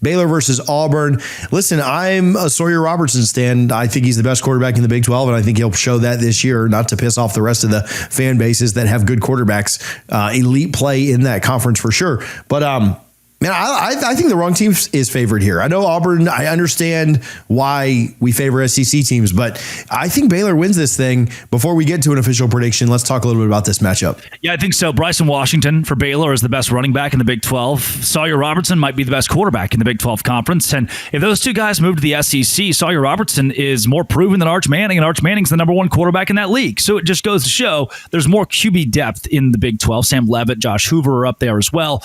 Baylor versus Auburn. Listen, I'm a Sawyer Robertson stan. I think he's the best quarterback in the Big 12, and I think he'll show that this year, not to piss off the rest of the fan bases that have good quarterbacks. Elite play in that conference for sure. But man, I think the wrong team is favored here. I know Auburn, I understand why we favor SEC teams, but I think Baylor wins this thing. Before we get to an official prediction, let's talk a little bit about this matchup. Yeah, I think so. Bryson Washington for Baylor is the best running back in the Big 12. Sawyer Robertson might be the best quarterback in the Big 12 conference. And if those two guys move to the SEC, Sawyer Robertson is more proven than Arch Manning, and Arch Manning's the number one quarterback in that league. So it just goes to show there's more QB depth in the Big 12. Sam Levitt, Josh Hoover are up there as well.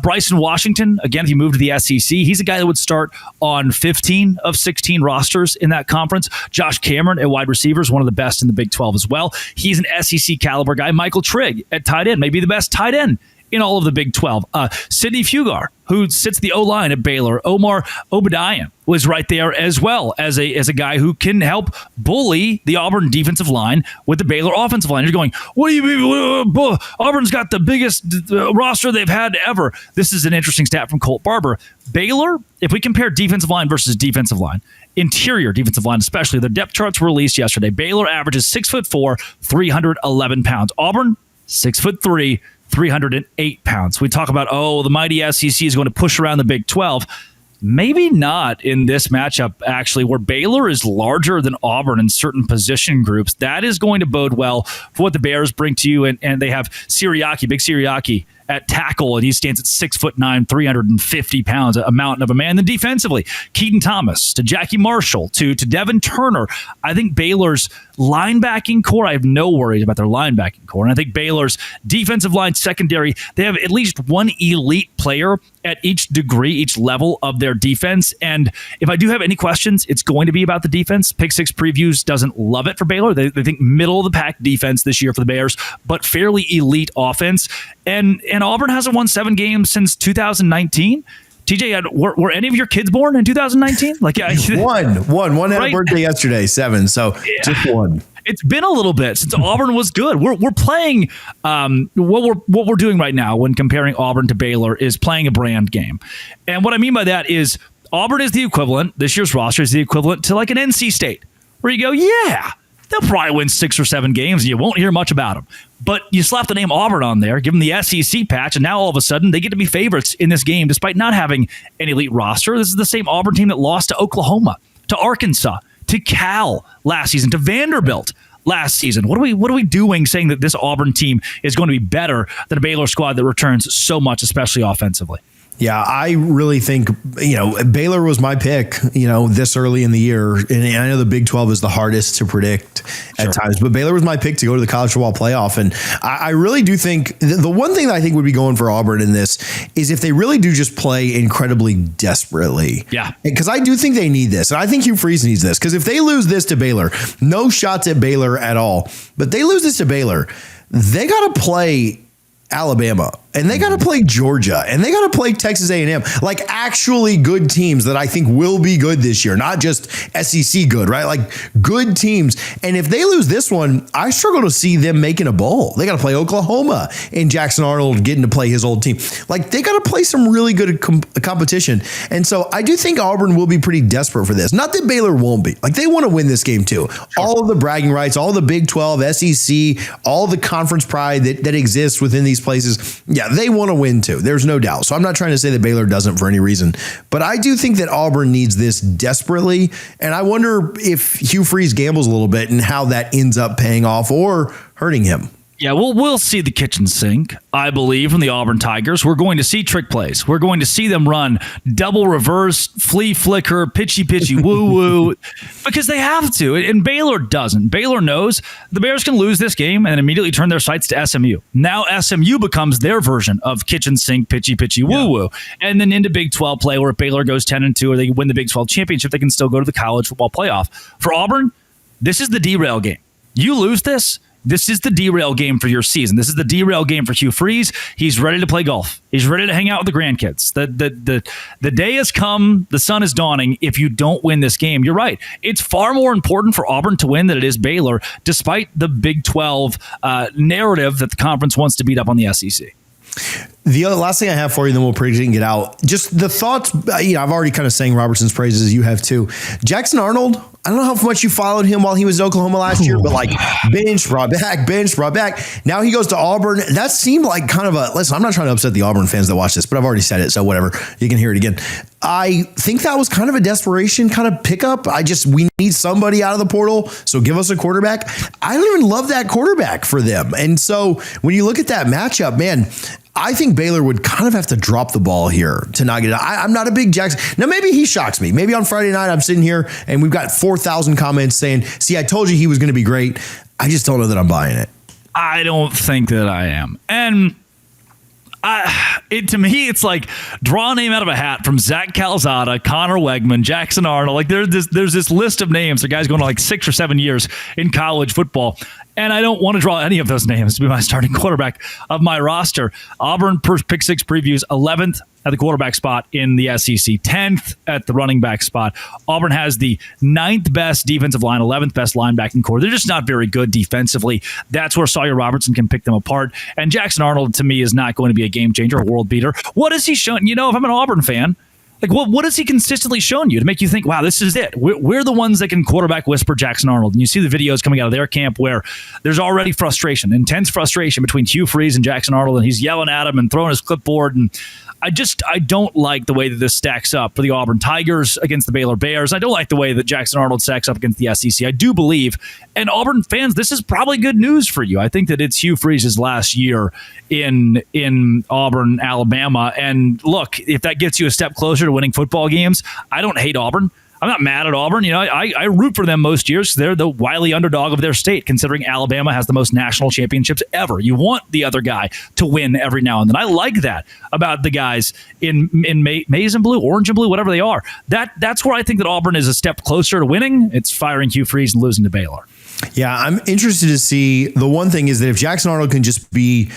Bryson Washington, again, if you move to the SEC, he's a guy that would start on 15 of 16 rosters in that conference. Josh Cameron at wide receiver is one of the best in the Big 12 as well. He's an SEC caliber guy. Michael Trigg at tight end, maybe the best tight end in all of the Big 12. Sidney Fugar, who sits the O-line at Baylor. Omar Obadiah was right there as well as a guy who can help bully the Auburn defensive line with the Baylor offensive line. You're going, what do you mean? Auburn's got the biggest roster they've had ever. This is an interesting stat from Colt Barber. Baylor, if we compare defensive line versus defensive line, interior defensive line especially, the depth charts were released yesterday. Baylor averages 6'4", 311 pounds. Auburn, 6'3", 308 pounds. We talk about, the mighty SEC is going to push around the Big 12. Maybe not in this matchup, actually, where Baylor is larger than Auburn in certain position groups. That is going to bode well for what the Bears bring to you. And they have Siriaki, big Siriaki, at tackle, and he stands at 6'9", 350 pounds, a mountain of a man. Then defensively, Keaton Thomas to Jackie Marshall to Devin Turner. I think Baylor's linebacking core, I have no worries about their linebacking core. And I think Baylor's defensive line secondary, they have at least one elite player at each degree, each level of their defense. And if I do have any questions, it's going to be about the defense. Pick Six Previews doesn't love it for Baylor. They think middle of the pack defense this year for the Bears, but fairly elite offense. And Auburn hasn't won 7 games since 2019. TJ, were any of your kids born in 2019? Like, one had a birthday yesterday, 7. So just one. It's been a little bit since Auburn was good. We're playing what we're doing right now when comparing Auburn to Baylor is playing a brand game. And what I mean by that is Auburn is the equivalent, this year's roster is the equivalent to like an NC State, where you go, yeah, they'll probably win 6 or 7 games and you won't hear much about them. But you slap the name Auburn on there, give them the SEC patch, and now all of a sudden they get to be favorites in this game despite not having an elite roster. This is the same Auburn team that lost to Oklahoma, to Arkansas, to Cal last season, to Vanderbilt last season. What are we doing saying that this Auburn team is going to be better than a Baylor squad that returns so much, especially offensively? Yeah, I really think, Baylor was my pick, this early in the year. And I know the Big 12 is the hardest to predict at times, but Baylor was my pick to go to the college football playoff. And I really do think the one thing that I think would be going for Auburn in this is if they really do just play incredibly desperately. Yeah. Because I do think they need this. And I think Hugh Freeze needs this. Because if they lose this to Baylor, no shots at Baylor at all, but they lose this to Baylor, they got to play Alabama, and they got to play Georgia, and they got to play Texas A&M, like actually good teams that I think will be good this year, not just SEC good, right? Like good teams. And if they lose this one, I struggle to see them making a bowl. They got to play Oklahoma and Jackson Arnold getting to play his old team. Like they got to play some really good competition. And so I do think Auburn will be pretty desperate for this. Not that Baylor won't be. Like they want to win this game too. Sure. All of the bragging rights, all the Big 12, SEC, all the conference pride that exists within these places. Yeah, they want to win too. There's no doubt. So I'm not trying to say that Baylor doesn't for any reason, but I do think that Auburn needs this desperately. And I wonder if Hugh Freeze gambles a little bit and how that ends up paying off or hurting him. Yeah, we'll see the kitchen sink, I believe, from the Auburn Tigers. We're going to see trick plays. We're going to see them run double reverse, flea flicker, pitchy, woo-woo, because they have to, and Baylor doesn't. Baylor knows the Bears can lose this game and immediately turn their sights to SMU. Now SMU becomes their version of kitchen sink, pitchy, woo-woo, and then into Big 12 play where if Baylor goes 10-2 or they win the Big 12 championship, they can still go to the college football playoff. For Auburn, this is the derail game. You lose this, this is the derail game for your season. This is the derail game for Hugh Freeze. He's ready to play golf. He's ready to hang out with the grandkids. The day has come. The sun is dawning. If you don't win this game, you're right. It's far more important for Auburn to win than it is Baylor, despite the Big 12 narrative that the conference wants to beat up on the SEC. The other last thing I have for you, then we'll predict and get out. Just the thoughts. I've already kind of sang Robertson's praises. You have too. Jackson Arnold. I don't know how much you followed him while he was at Oklahoma last year, but like bench, brought back. Now he goes to Auburn. That seemed like kind of listen, I'm not trying to upset the Auburn fans that watch this, but I've already said it. So whatever, you can hear it again. I think that was kind of a desperation kind of pickup. We need somebody out of the portal. So give us a quarterback. I don't even love that quarterback for them. And so when you look at that matchup, man, I think Baylor would kind of have to drop the ball here to not get it. I'm not a big Jackson. Now, maybe he shocks me. Maybe on Friday night, I'm sitting here and we've got 4,000 comments saying, see, I told you he was going to be great. I just don't know that I'm buying it. I don't think that I am. And to me, it's like draw a name out of a hat from Zach Calzada, Connor Wegman, Jackson Arnold. Like there's this list of names. The guys going to like 6 or 7 years in college football. And I don't want to draw any of those names to be my starting quarterback of my roster. Auburn per Pick Six previews, 11th at the quarterback spot in the SEC, 10th at the running back spot. Auburn has the 9th best defensive line, 11th best linebacking core. They're just not very good defensively. That's where Sawyer Robertson can pick them apart. And Jackson Arnold, to me, is not going to be a game changer, a world beater. What has he shown? If I'm an Auburn fan, like, what has he consistently shown you to make you think, wow, this is it? We're the ones that can quarterback whisper Jackson Arnold. And you see the videos coming out of their camp where there's already frustration, intense frustration between Hugh and Jackson Arnold, and he's yelling at him and throwing his clipboard. And I don't like the way that this stacks up for the Auburn Tigers against the Baylor Bears. I don't like the way that Jackson Arnold stacks up against the SEC. I do believe, and Auburn fans, this is probably good news for you. I think that it's Hugh Freeze's last year in Auburn, Alabama. And look, if that gets you a step closer to winning football games, I don't hate Auburn. I'm not mad at Auburn. I root for them most years because they're the wily underdog of their state, considering Alabama has the most national championships ever. You want the other guy to win every now and then. I like that about the guys in maize and blue, orange and blue, whatever they are. That's where I think that Auburn is a step closer to winning. It's firing Hugh Freeze and losing to Baylor. Yeah, I'm interested to see. The one thing is that if Jackson Arnold can just be,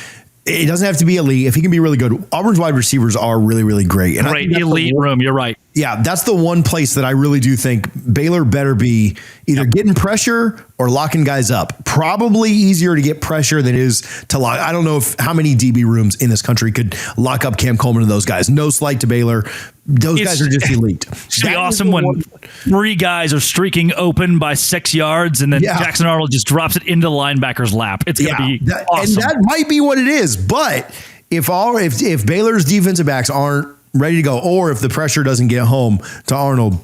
it doesn't have to be elite. If he can be really good, Auburn's wide receivers are really, really great. And great elite room. You're right. Yeah, that's the one place that I really do think Baylor better be either getting pressure or locking guys up. Probably easier to get pressure than it is to lock. I don't know how many DB rooms in this country could lock up Cam Coleman and those guys. No slight to Baylor. Those guys are just elite. It's be awesome when 3 guys are streaking open by 6 yards and then Jackson Arnold just drops it into the linebacker's lap. It's going to be awesome. And that might be what it is. But if Baylor's defensive backs aren't ready to go, or if the pressure doesn't get home to Arnold,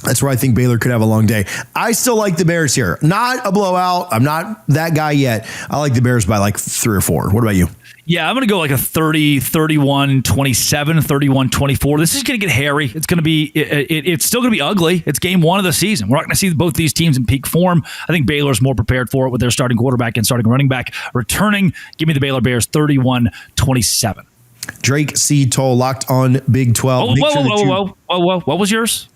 that's where I think Baylor could have a long day. I still like the Bears here. Not a blowout. I'm not that guy yet. I like the Bears by like 3 or 4. What about you? Yeah, I'm going to go like a 30, 31, 27, 31, 24. This is going to get hairy. It's going to be, it's still going to be ugly. It's game 1 of the season. We're not going to see both these teams in peak form. I think Baylor's more prepared for it with their starting quarterback and starting running back returning. Give me the Baylor Bears 31-27. Drake C. Toll locked on Big 12. Whoa. What was yours?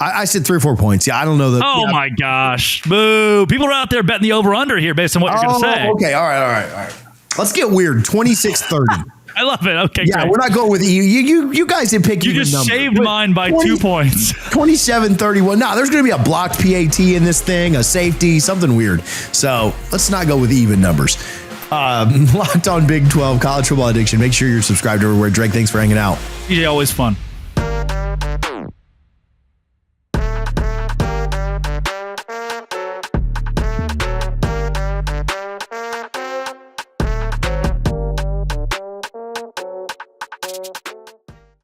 I said 3 or 4 points. Yeah, I don't know that. My gosh. Boo. People are out there betting the over-under here based on what you're going to say. Okay. All right. Let's get weird. 26-30. I love it. Okay, yeah, great. We're not going with you guys did pick. You just number. saved mine by 2 points. 27-31. No, there's going to be a blocked PAT in this thing, a safety, something weird. So let's not go with even numbers. Locked on Big 12 College Football Addiction. Make sure you're subscribed everywhere. Drake, thanks for hanging out. DJ, always fun.